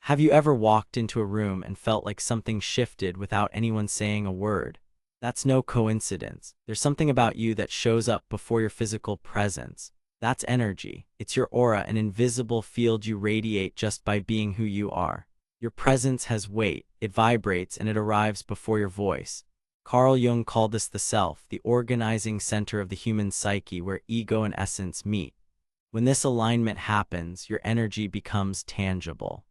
Have you ever walked into a room and felt like something shifted without anyone saying a word? That's no coincidence. There's something about you that shows up before your physical presence. That's energy. It's your aura, an invisible field you radiate just by being who you are. Your presence has weight, it vibrates, and it arrives before your voice. Carl Jung called this the self, the organizing center of the human psyche where ego and essence meet. When this alignment happens, your energy becomes tangible.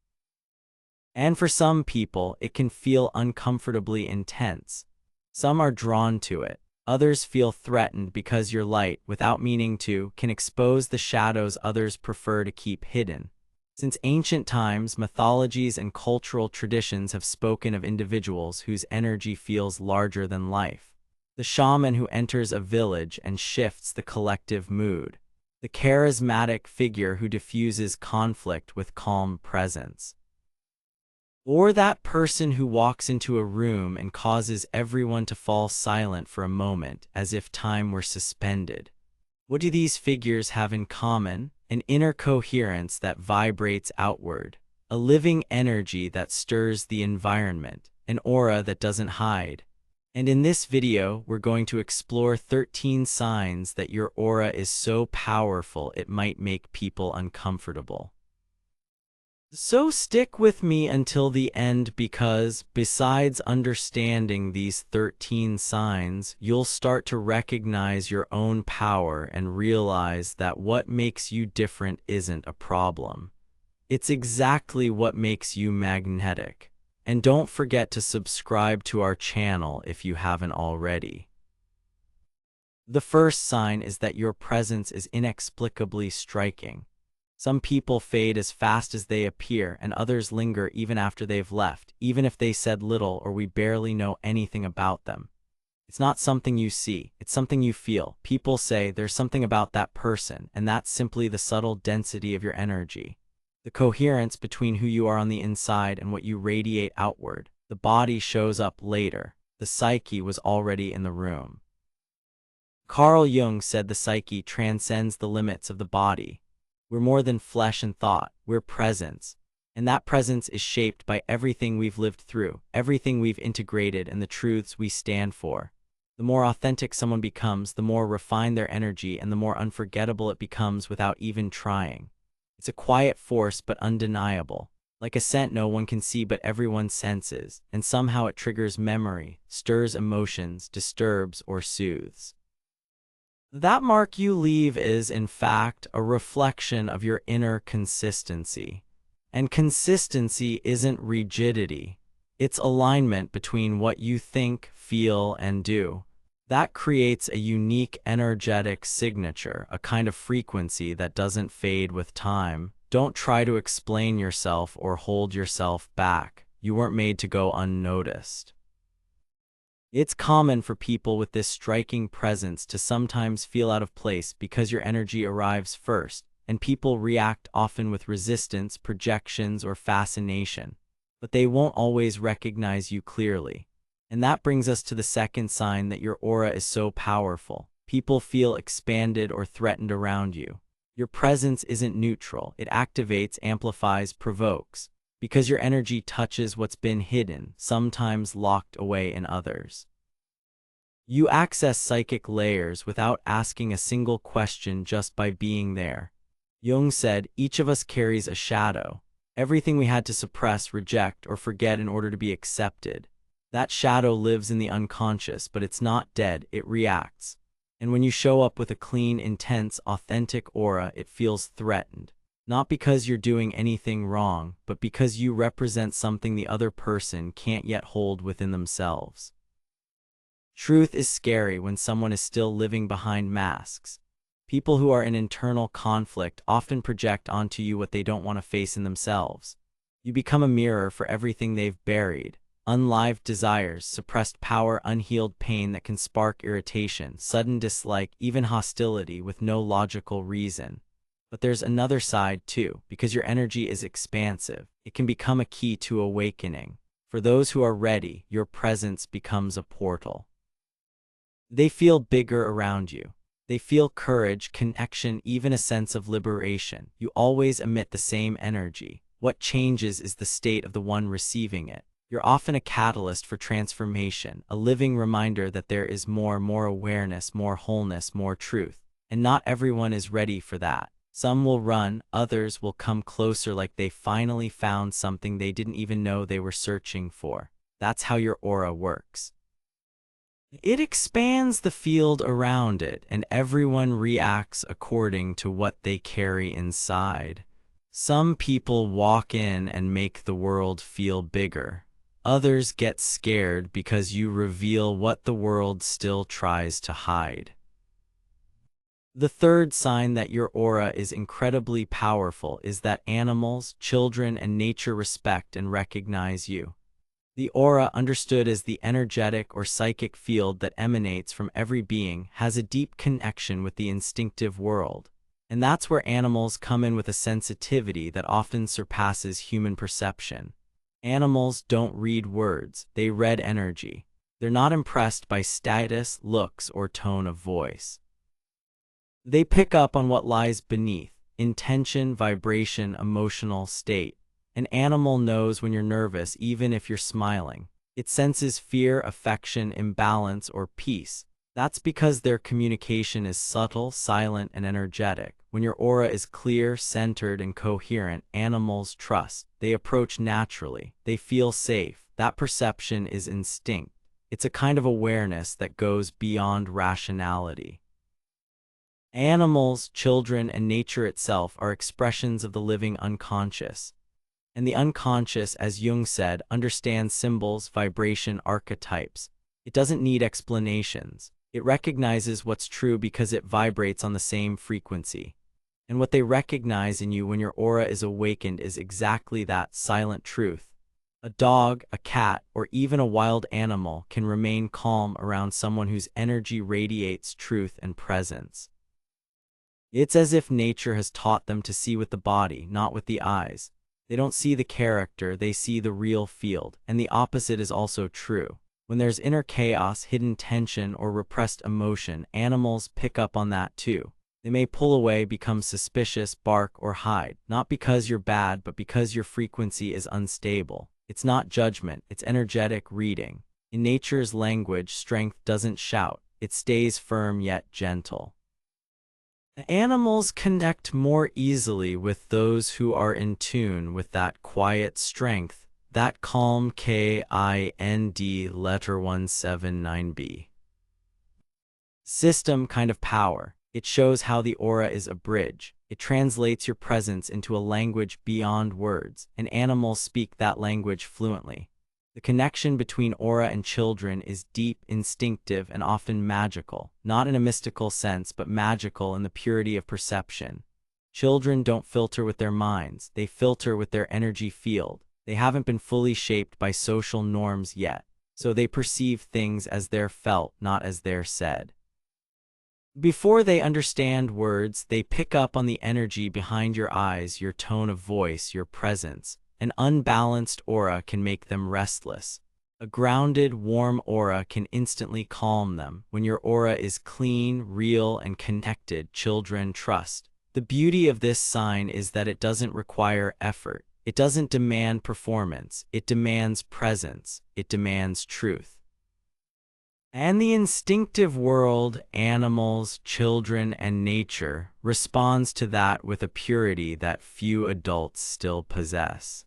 And for some people, it can feel uncomfortably intense. Some are drawn to it. Others feel threatened because your light, without meaning to, can expose the shadows others prefer to keep hidden. Since ancient times, mythologies and cultural traditions have spoken of individuals whose energy feels larger than life. The shaman who enters a village and shifts the collective mood. The charismatic figure who diffuses conflict with calm presence. Or that person who walks into a room and causes everyone to fall silent for a moment, as if time were suspended. What do these figures have in common? An inner coherence that vibrates outward, a living energy that stirs the environment, an aura that doesn't hide. And in this video, we're going to explore 13 signs that your aura is so powerful it might make people uncomfortable. So stick with me until the end because, besides understanding these 13 signs, you'll start to recognize your own power and realize that what makes you different isn't a problem. It's exactly what makes you magnetic. And don't forget to subscribe to our channel if you haven't already. The first sign is that your presence is inexplicably striking. Some people fade as fast as they appear, and others linger even after they've left, even if they said little or we barely know anything about them. It's not something you see, it's something you feel. People say there's something about that person, and that's simply the subtle density of your energy. The coherence between who you are on the inside and what you radiate outward. The body shows up later. The psyche was already in the room. Carl Jung said the psyche transcends the limits of the body. We're more than flesh and thought, we're presence. And that presence is shaped by everything we've lived through, everything we've integrated, and the truths we stand for. The more authentic someone becomes, the more refined their energy, and the more unforgettable it becomes without even trying. It's a quiet force but undeniable, like a scent no one can see but everyone senses, and somehow it triggers memory, stirs emotions, disturbs, or soothes. That mark you leave is, in fact, a reflection of your inner consistency. And consistency isn't rigidity. It's alignment between what you think, feel, and do. That creates a unique energetic signature, a kind of frequency that doesn't fade with time. Don't try to explain yourself or hold yourself back. You weren't made to go unnoticed. It's common for people with this striking presence to sometimes feel out of place because your energy arrives first, and people react often with resistance, projections, or fascination. But they won't always recognize you clearly. And that brings us to the second sign that your aura is so powerful. People feel expanded or threatened around you. Your presence isn't neutral. It activates, amplifies, provokes. Because your energy touches what's been hidden, sometimes locked away in others. You access psychic layers without asking a single question, just by being there. Jung said, each of us carries a shadow. Everything we had to suppress, reject, or forget in order to be accepted. That shadow lives in the unconscious, but it's not dead, it reacts. And when you show up with a clean, intense, authentic aura, it feels threatened. Not because you're doing anything wrong, but because you represent something the other person can't yet hold within themselves. Truth is scary when someone is still living behind masks. People who are in internal conflict often project onto you what they don't want to face in themselves. You become a mirror for everything they've buried. Unlived desires, suppressed power, unhealed pain that can spark irritation, sudden dislike, even hostility with no logical reason. But there's another side too, because your energy is expansive. It can become a key to awakening. For those who are ready, your presence becomes a portal. They feel bigger around you. They feel courage, connection, even a sense of liberation. You always emit the same energy. What changes is the state of the one receiving it. You're often a catalyst for transformation, a living reminder that there is more awareness, more wholeness, more truth. And not everyone is ready for that. Some will run, others will come closer like they finally found something they didn't even know they were searching for. That's how your aura works. It expands the field around it, and everyone reacts according to what they carry inside. Some people walk in and make the world feel bigger. Others get scared because you reveal what the world still tries to hide. The third sign that your aura is incredibly powerful is that animals, children, and nature respect and recognize you. The aura, understood as the energetic or psychic field that emanates from every being, has a deep connection with the instinctive world. And that's where animals come in with a sensitivity that often surpasses human perception. Animals don't read words, they read energy. They're not impressed by status, looks, or tone of voice. They pick up on what lies beneath: intention, vibration, emotional state. An animal knows when you're nervous even if you're smiling. It senses fear, affection, imbalance, or peace. That's because their communication is subtle, silent, and energetic. When your aura is clear, centered, and coherent, animals trust. They approach naturally. They feel safe. That perception is instinct. It's a kind of awareness that goes beyond rationality. Animals, children, and nature itself are expressions of the living unconscious. And the unconscious, as Jung said, understands symbols, vibration, archetypes. It doesn't need explanations. It recognizes what's true because it vibrates on the same frequency. And what they recognize in you when your aura is awakened is exactly that: silent truth. A dog, a cat, or even a wild animal can remain calm around someone whose energy radiates truth and presence. It's as if nature has taught them to see with the body, not with the eyes. They don't see the character, they see the real field. And the opposite is also true. When there's inner chaos, hidden tension, or repressed emotion, animals pick up on that too. They may pull away, become suspicious, bark, or hide, not because you're bad, but because your frequency is unstable. It's not judgment, it's energetic reading. In nature's language, strength doesn't shout. It stays firm yet gentle. Animals connect more easily with those who are in tune with that quiet strength, that calm kind letter 179b. System kind of power. It shows how the aura is a bridge. It translates your presence into a language beyond words, and animals speak that language fluently. The connection between aura and children is deep, instinctive, and often magical, not in a mystical sense, but magical in the purity of perception. Children don't filter with their minds, they filter with their energy field. They haven't been fully shaped by social norms yet, so they perceive things as they're felt, not as they're said. Before they understand words, they pick up on the energy behind your eyes, your tone of voice, your presence. An unbalanced aura can make them restless. A grounded, warm aura can instantly calm them. When your aura is clean, real, and connected, children trust. The beauty of this sign is that it doesn't require effort. It doesn't demand performance. It demands presence. It demands truth. And the instinctive world, animals, children, and nature, responds to that with a purity that few adults still possess.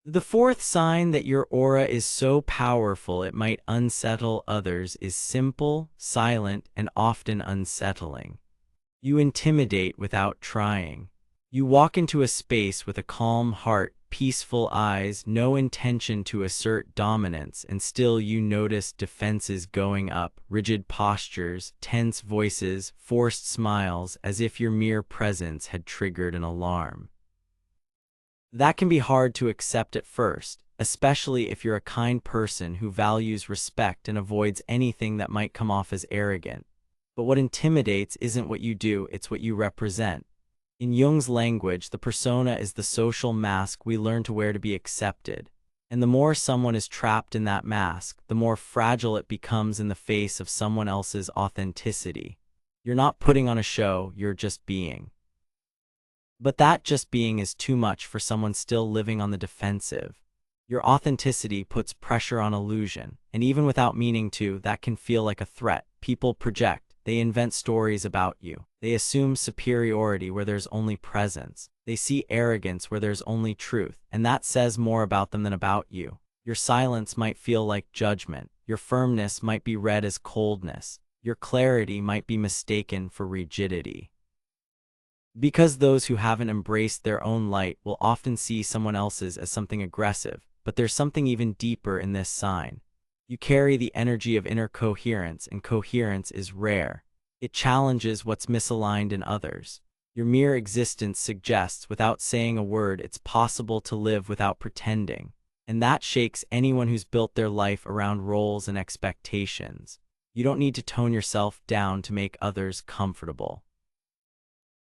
The fourth sign that your aura is so powerful it might unsettle others is simple, silent, and often unsettling. You intimidate without trying. You walk into a space with a calm heart, peaceful eyes, no intention to assert dominance, and still you notice defenses going up, rigid postures, tense voices, forced smiles, as if your mere presence had triggered an alarm. That can be hard to accept at first, especially if you're a kind person who values respect and avoids anything that might come off as arrogant. But what intimidates isn't what you do, it's what you represent. In Jung's language, the persona is the social mask we learn to wear to be accepted. And the more someone is trapped in that mask, the more fragile it becomes in the face of someone else's authenticity. You're not putting on a show, you're just being. But that just being is too much for someone still living on the defensive. Your authenticity puts pressure on illusion, and even without meaning to, that can feel like a threat. People project, they invent stories about you. They assume superiority where there's only presence. They see arrogance where there's only truth, and that says more about them than about you. Your silence might feel like judgment. Your firmness might be read as coldness. Your clarity might be mistaken for rigidity. Because those who haven't embraced their own light will often see someone else's as something aggressive, but there's something even deeper in this sign. You carry the energy of inner coherence, and coherence is rare. It challenges what's misaligned in others. Your mere existence suggests, without saying a word, it's possible to live without pretending. And that shakes anyone who's built their life around roles and expectations. You don't need to tone yourself down to make others comfortable.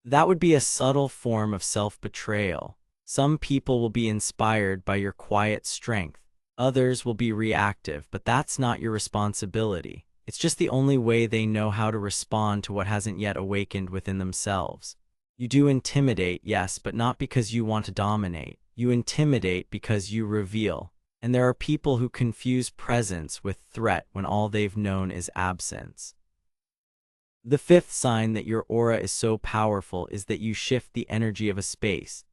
That would be a subtle form of self-betrayal. Some people will be inspired by your quiet strength. Others will be reactive, but that's not your responsibility. It's just the only way they know how to respond to what hasn't yet awakened within themselves. You do intimidate, yes, but not because you want to dominate. You intimidate because you reveal. And there are people who confuse presence with threat when all they've known is absence. The fifth sign that your aura is so powerful is that you shift the energy of a space.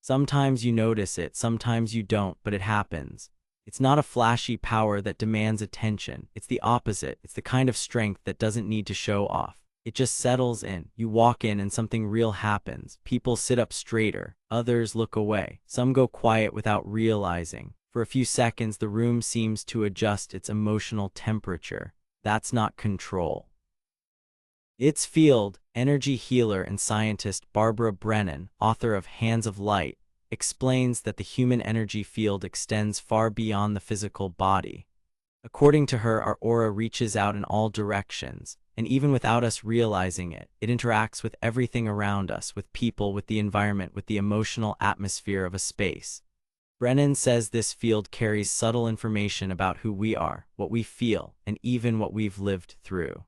Sometimes you notice it, sometimes you don't, but it happens. It's not a flashy power that demands attention. It's the opposite. It's the kind of strength that doesn't need to show off. It just settles in. You walk in and something real happens. People sit up straighter. Others look away. Some go quiet without realizing. For a few seconds, the room seems to adjust its emotional temperature. That's not control. It's field. Energy healer and scientist Barbara Brennan, author of Hands of Light, explains that the human energy field extends far beyond the physical body. According to her, our aura reaches out in all directions, and even without us realizing it, it interacts with everything around us, with people, with the environment, with the emotional atmosphere of a space. Brennan says this field carries subtle information about who we are, what we feel, and even what we've lived through.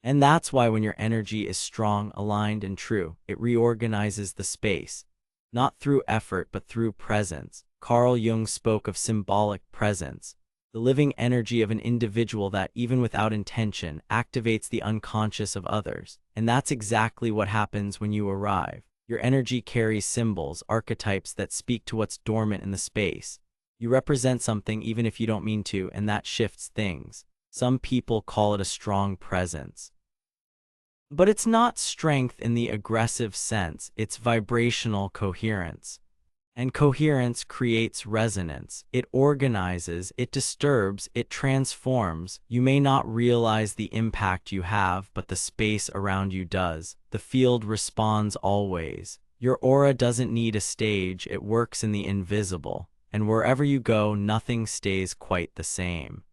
And that's why when your energy is strong, aligned, and true, it reorganizes the space. Not through effort, but through presence. Carl Jung spoke of symbolic presence, the living energy of an individual that, even without intention, activates the unconscious of others. And that's exactly what happens when you arrive. Your energy carries symbols, archetypes that speak to what's dormant in the space. You represent something even if you don't mean to, and that shifts things. Some people call it a strong presence. But it's not strength in the aggressive sense, it's vibrational coherence. And coherence creates resonance. It organizes, it disturbs, it transforms. You may not realize the impact you have, but the space around you does. The field responds always. Your aura doesn't need a stage, it works in the invisible. And wherever you go, nothing stays quite the same.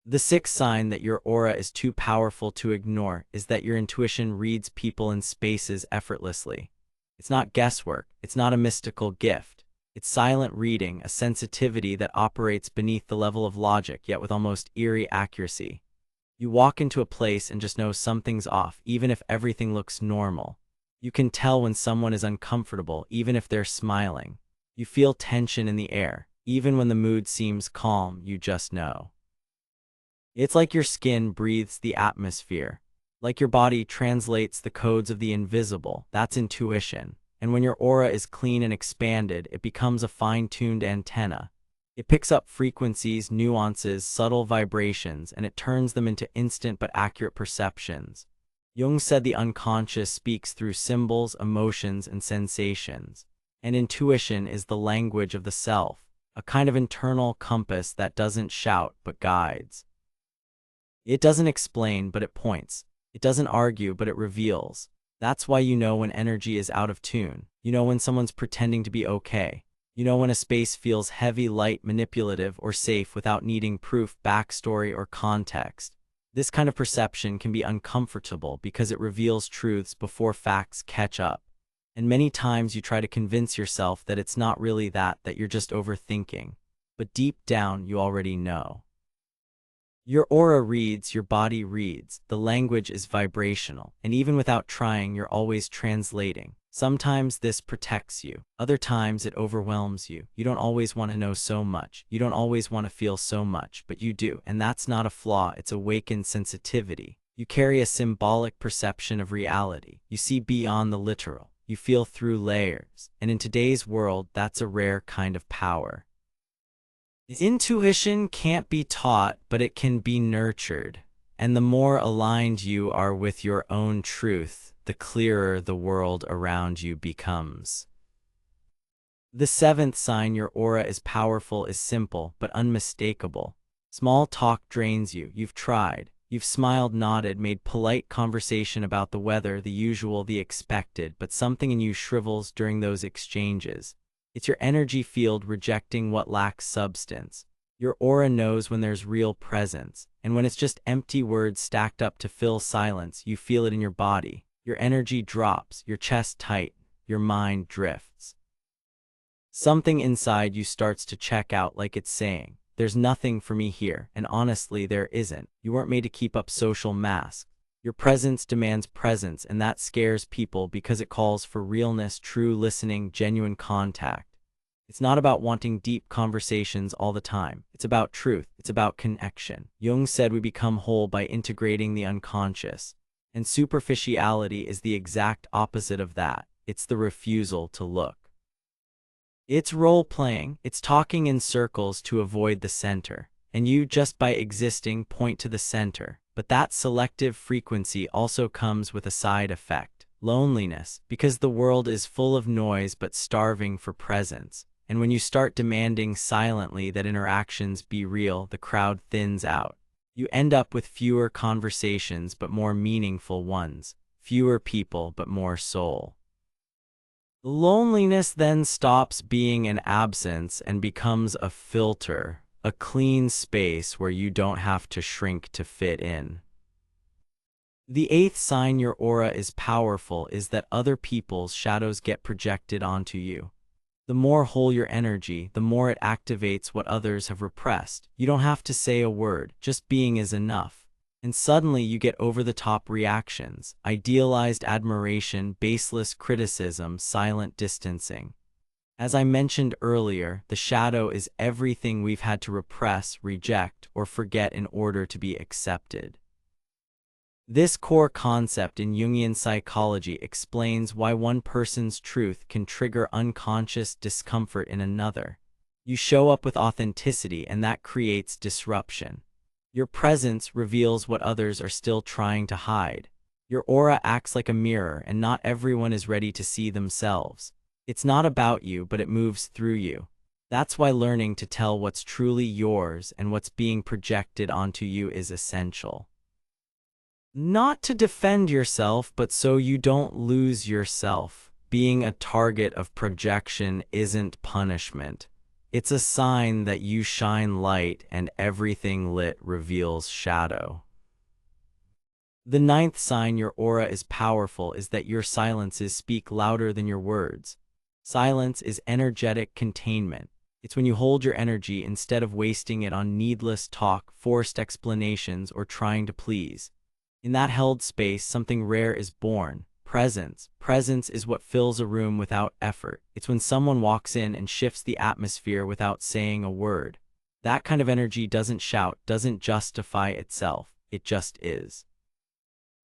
The sixth sign that your aura is too powerful to ignore is that your intuition reads people and spaces effortlessly. It's not guesswork, it's not a mystical gift. It's silent reading, a sensitivity that operates beneath the level of logic, yet with almost eerie accuracy. You walk into a place and just know something's off, even if everything looks normal. You can tell when someone is uncomfortable, even if they're smiling. You feel tension in the air, even when the mood seems calm, you just know. It's like your skin breathes the atmosphere. Like your body translates the codes of the invisible. That's intuition. And when your aura is clean and expanded, it becomes a fine-tuned antenna. It picks up frequencies, nuances, subtle vibrations, and it turns them into instant but accurate perceptions. Jung said the unconscious speaks through symbols, emotions, and sensations. And intuition is the language of the self, a kind of internal compass that doesn't shout but guides. It doesn't explain, but it points. It doesn't argue, but it reveals. That's why you know when energy is out of tune. You know when someone's pretending to be okay. You know when a space feels heavy, light, manipulative, or safe without needing proof, backstory, or context. This kind of perception can be uncomfortable because it reveals truths before facts catch up. And many times you try to convince yourself that it's not really that you're just overthinking. But deep down, you already know. Your aura reads, your body reads. The language is vibrational, and even without trying, you're always translating. Sometimes this protects you. Other times it overwhelms you. You don't always want to know so much. You don't always want to feel so much, but you do. And that's not a flaw, it's awakened sensitivity. You carry a symbolic perception of reality. You see beyond the literal. You feel through layers. And in today's world, that's a rare kind of power. Intuition can't be taught, but it can be nurtured. And the more aligned you are with your own truth, the clearer the world around you becomes. The seventh sign your aura is powerful is simple but unmistakable. Small talk drains you. You've tried. You've smiled, nodded, made polite conversation about the weather, the usual, the expected, but something in you shrivels during those exchanges. It's your energy field rejecting what lacks substance. Your aura knows when there's real presence, and when it's just empty words stacked up to fill silence, you feel it in your body. Your energy drops, your chest tight, your mind drifts. Something inside you starts to check out, like it's saying, "There's nothing for me here," and honestly, there isn't. You weren't made to keep up social masks. Your presence demands presence, and that scares people because it calls for realness, true listening, genuine contact. It's not about wanting deep conversations all the time. It's about truth. It's about connection. Jung said we become whole by integrating the unconscious. And superficiality is the exact opposite of that. It's the refusal to look. It's role-playing. It's talking in circles to avoid the center. And you, just by existing, point to the center. But that selective frequency also comes with a side effect. Loneliness, because the world is full of noise but starving for presence. And when you start demanding silently that interactions be real, the crowd thins out. You end up with fewer conversations but more meaningful ones, fewer people but more soul. Loneliness then stops being an absence and becomes a filter, a clean space where you don't have to shrink to fit in. The eighth sign your aura is powerful is that other people's shadows get projected onto you. The more whole your energy, the more it activates what others have repressed. You don't have to say a word, just being is enough. And suddenly you get over-the-top reactions, idealized admiration, baseless criticism, silent distancing. As I mentioned earlier, the shadow is everything we've had to repress, reject, or forget in order to be accepted. This core concept in Jungian psychology explains why one person's truth can trigger unconscious discomfort in another. You show up with authenticity, and that creates disruption. Your presence reveals what others are still trying to hide. Your aura acts like a mirror, and not everyone is ready to see themselves. It's not about you, but it moves through you. That's why learning to tell what's truly yours and what's being projected onto you is essential. Not to defend yourself, but so you don't lose yourself. Being a target of projection isn't punishment. It's a sign that you shine light and everything lit reveals shadow. The ninth sign your aura is powerful is that your silences speak louder than your words. Silence is energetic containment. It's when you hold your energy instead of wasting it on needless talk, forced explanations, or trying to please. In that held space, something rare is born. Presence. Presence is what fills a room without effort. It's when someone walks in and shifts the atmosphere without saying a word. That kind of energy doesn't shout, doesn't justify itself. It just is.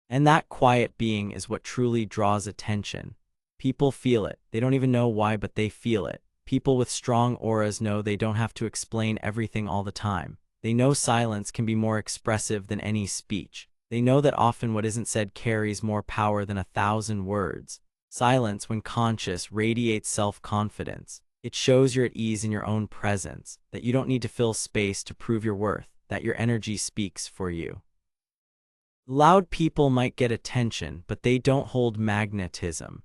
And that quiet being is what truly draws attention. People feel it. They don't even know why, but they feel it. People with strong auras know they don't have to explain everything all the time. They know silence can be more expressive than any speech. They know that often what isn't said carries more power than 1,000 words. Silence, when conscious, radiates self-confidence. It shows you're at ease in your own presence, that you don't need to fill space to prove your worth, that your energy speaks for you. Loud people might get attention, but they don't hold magnetism.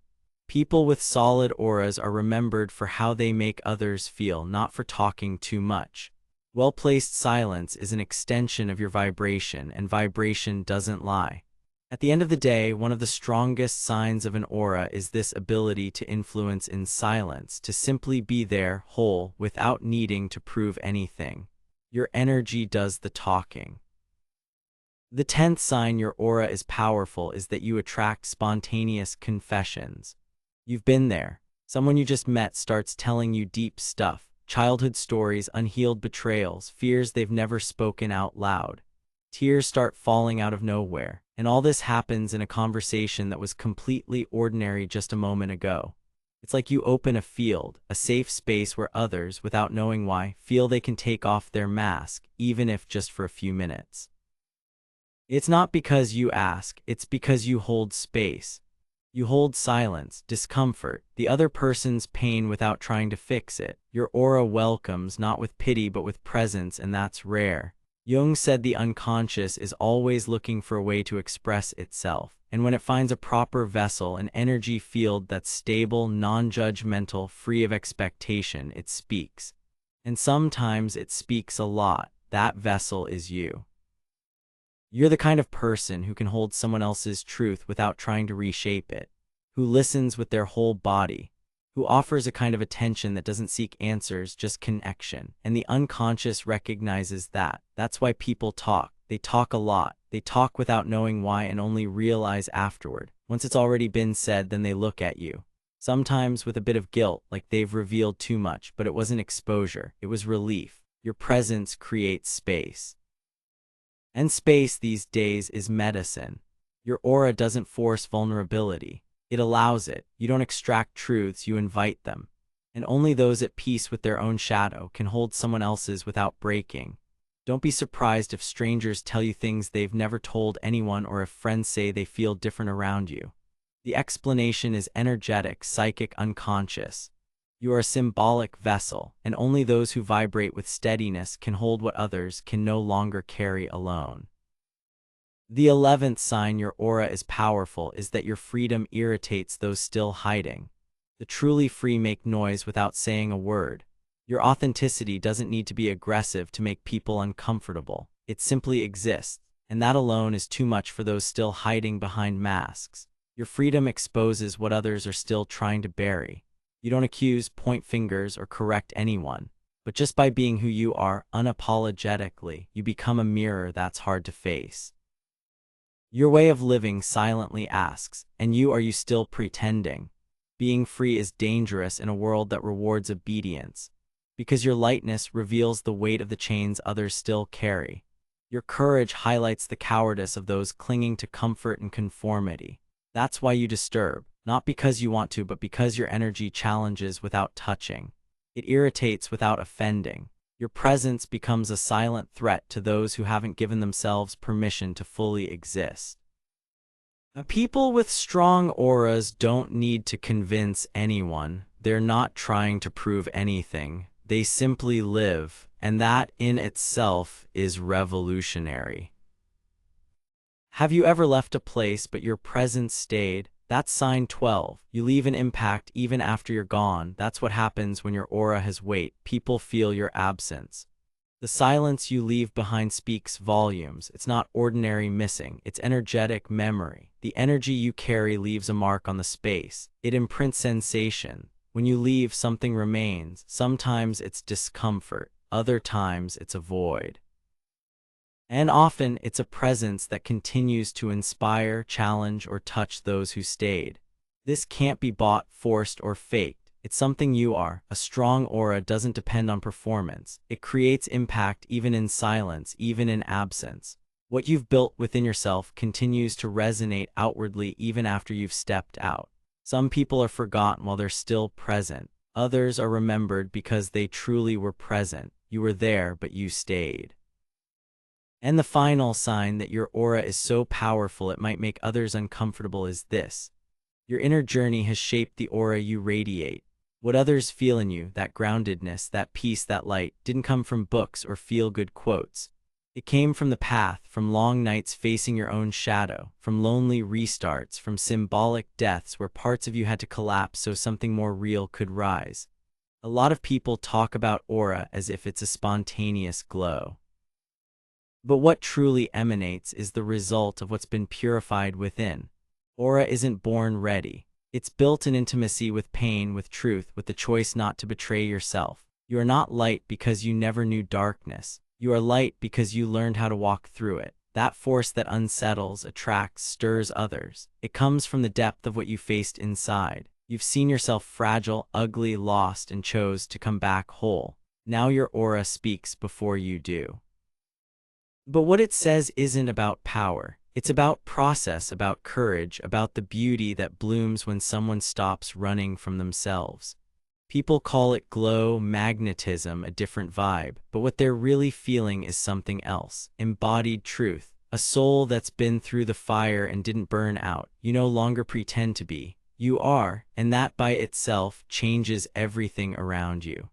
People with solid auras are remembered for how they make others feel, not for talking too much. Well-placed silence is an extension of your vibration, and vibration doesn't lie. At the end of the day, one of the strongest signs of an aura is this ability to influence in silence, to simply be there, whole, without needing to prove anything. Your energy does the talking. The 10th sign your aura is powerful is that you attract spontaneous confessions. You've been there. Someone you just met starts telling you deep stuff, childhood stories, unhealed betrayals, fears they've never spoken out loud. Tears start falling out of nowhere, and all this happens in a conversation that was completely ordinary just a moment ago. It's like you open a field, a safe space where others, without knowing why, feel they can take off their mask, even if just for a few minutes. It's not because you ask, it's because you hold space. You hold silence, discomfort, the other person's pain without trying to fix it. Your aura welcomes, not with pity but with presence, and that's rare. Jung said the unconscious is always looking for a way to express itself, and when it finds a proper vessel, an energy field that's stable, non-judgmental, free of expectation, it speaks. And sometimes it speaks a lot. That vessel is you. You're the kind of person who can hold someone else's truth without trying to reshape it, who listens with their whole body, who offers a kind of attention that doesn't seek answers, just connection. And the unconscious recognizes that. That's why people talk. They talk a lot. They talk without knowing why and only realize afterward. Once it's already been said, then they look at you. Sometimes with a bit of guilt, like they've revealed too much, but it wasn't exposure, it was relief. Your presence creates space. And space these days is medicine. Your aura doesn't force vulnerability. It allows it. You don't extract truths, you invite them. And only those at peace with their own shadow can hold someone else's without breaking. Don't be surprised if strangers tell you things they've never told anyone, or if friends say they feel different around you. The explanation is energetic, psychic, unconscious. You are a symbolic vessel, and only those who vibrate with steadiness can hold what others can no longer carry alone. The 11th sign your aura is powerful is that your freedom irritates those still hiding. The truly free make noise without saying a word. Your authenticity doesn't need to be aggressive to make people uncomfortable. It simply exists, and that alone is too much for those still hiding behind masks. Your freedom exposes what others are still trying to bury. You don't accuse, point fingers, or correct anyone. But just by being who you are, unapologetically, you become a mirror that's hard to face. Your way of living silently asks, and are you still pretending? Being free is dangerous in a world that rewards obedience, because your lightness reveals the weight of the chains others still carry. Your courage highlights the cowardice of those clinging to comfort and conformity. That's why you disturb. Not because you want to, but because your energy challenges without touching. It irritates without offending. Your presence becomes a silent threat to those who haven't given themselves permission to fully exist. People with strong auras don't need to convince anyone. They're not trying to prove anything. They simply live, and that in itself is revolutionary. Have you ever left a place but your presence stayed? That's sign 12. You leave an impact even after you're gone. That's what happens when your aura has weight. People feel your absence. The silence you leave behind speaks volumes. It's not ordinary missing. It's energetic memory. The energy you carry leaves a mark on the space. It imprints sensation. When you leave, something remains. Sometimes it's discomfort. Other times it's a void. And often, it's a presence that continues to inspire, challenge, or touch those who stayed. This can't be bought, forced, or faked. It's something you are. A strong aura doesn't depend on performance. It creates impact even in silence, even in absence. What you've built within yourself continues to resonate outwardly even after you've stepped out. Some people are forgotten while they're still present. Others are remembered because they truly were present. You were there, but you stayed. And the final sign that your aura is so powerful it might make others uncomfortable is this. Your inner journey has shaped the aura you radiate. What others feel in you, that groundedness, that peace, that light, didn't come from books or feel-good quotes. It came from the path, from long nights facing your own shadow, from lonely restarts, from symbolic deaths where parts of you had to collapse so something more real could rise. A lot of people talk about aura as if it's a spontaneous glow. But what truly emanates is the result of what's been purified within. Aura isn't born ready. It's built in intimacy with pain, with truth, with the choice not to betray yourself. You are not light because you never knew darkness. You are light because you learned how to walk through it. That force that unsettles, attracts, stirs others. It comes from the depth of what you faced inside. You've seen yourself fragile, ugly, lost, and chose to come back whole. Now your aura speaks before you do. But what it says isn't about power. It's about process, about courage, about the beauty that blooms when someone stops running from themselves. People call it glow, magnetism, a different vibe, but what they're really feeling is something else. Embodied truth. A soul that's been through the fire and didn't burn out. You no longer pretend to be. You are, and that by itself changes everything around you.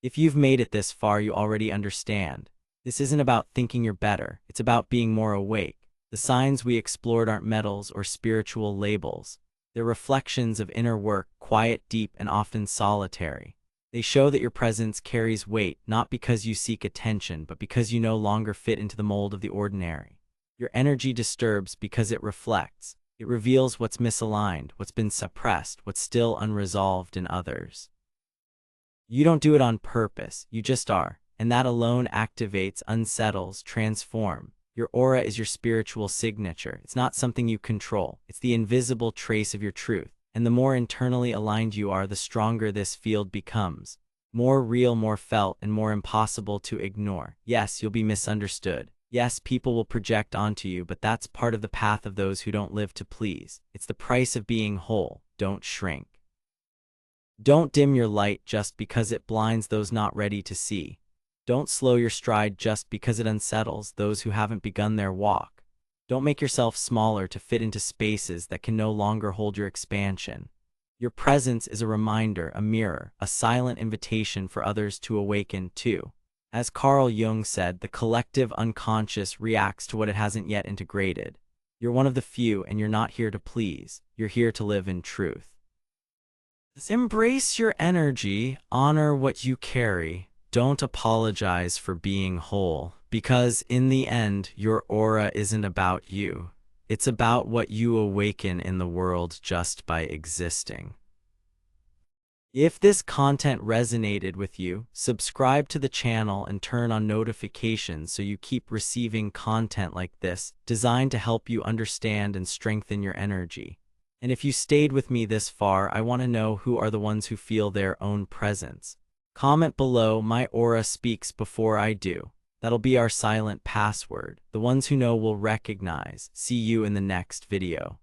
If you've made it this far, you already understand. This isn't about thinking you're better. It's about being more awake. The signs we explored aren't medals or spiritual labels. They're reflections of inner work, quiet, deep, and often solitary. They show that your presence carries weight, not because you seek attention, but because you no longer fit into the mold of the ordinary. Your energy disturbs because it reflects. It reveals what's misaligned, what's been suppressed, what's still unresolved in others. You don't do it on purpose, you just are, and that alone activates, unsettles, transforms. Your aura is your spiritual signature. It's not something you control. It's the invisible trace of your truth. And the more internally aligned you are, the stronger this field becomes. More real, more felt, and more impossible to ignore. Yes, you'll be misunderstood. Yes, people will project onto you, but that's part of the path of those who don't live to please. It's the price of being whole. Don't shrink. Don't dim your light just because it blinds those not ready to see. Don't slow your stride just because it unsettles those who haven't begun their walk. Don't make yourself smaller to fit into spaces that can no longer hold your expansion. Your presence is a reminder, a mirror, a silent invitation for others to awaken too. As Carl Jung said, the collective unconscious reacts to what it hasn't yet integrated. You're one of the few, and you're not here to please. You're here to live in truth. Embrace your energy, honor what you carry. Don't apologize for being whole, because in the end, your aura isn't about you. It's about what you awaken in the world just by existing. If this content resonated with you, subscribe to the channel and turn on notifications so you keep receiving content like this, designed to help you understand and strengthen your energy. And if you stayed with me this far, I want to know who are the ones who feel their own presence. Comment below, my aura speaks before I do. That'll be our silent password. The ones who know will recognize. See you in the next video.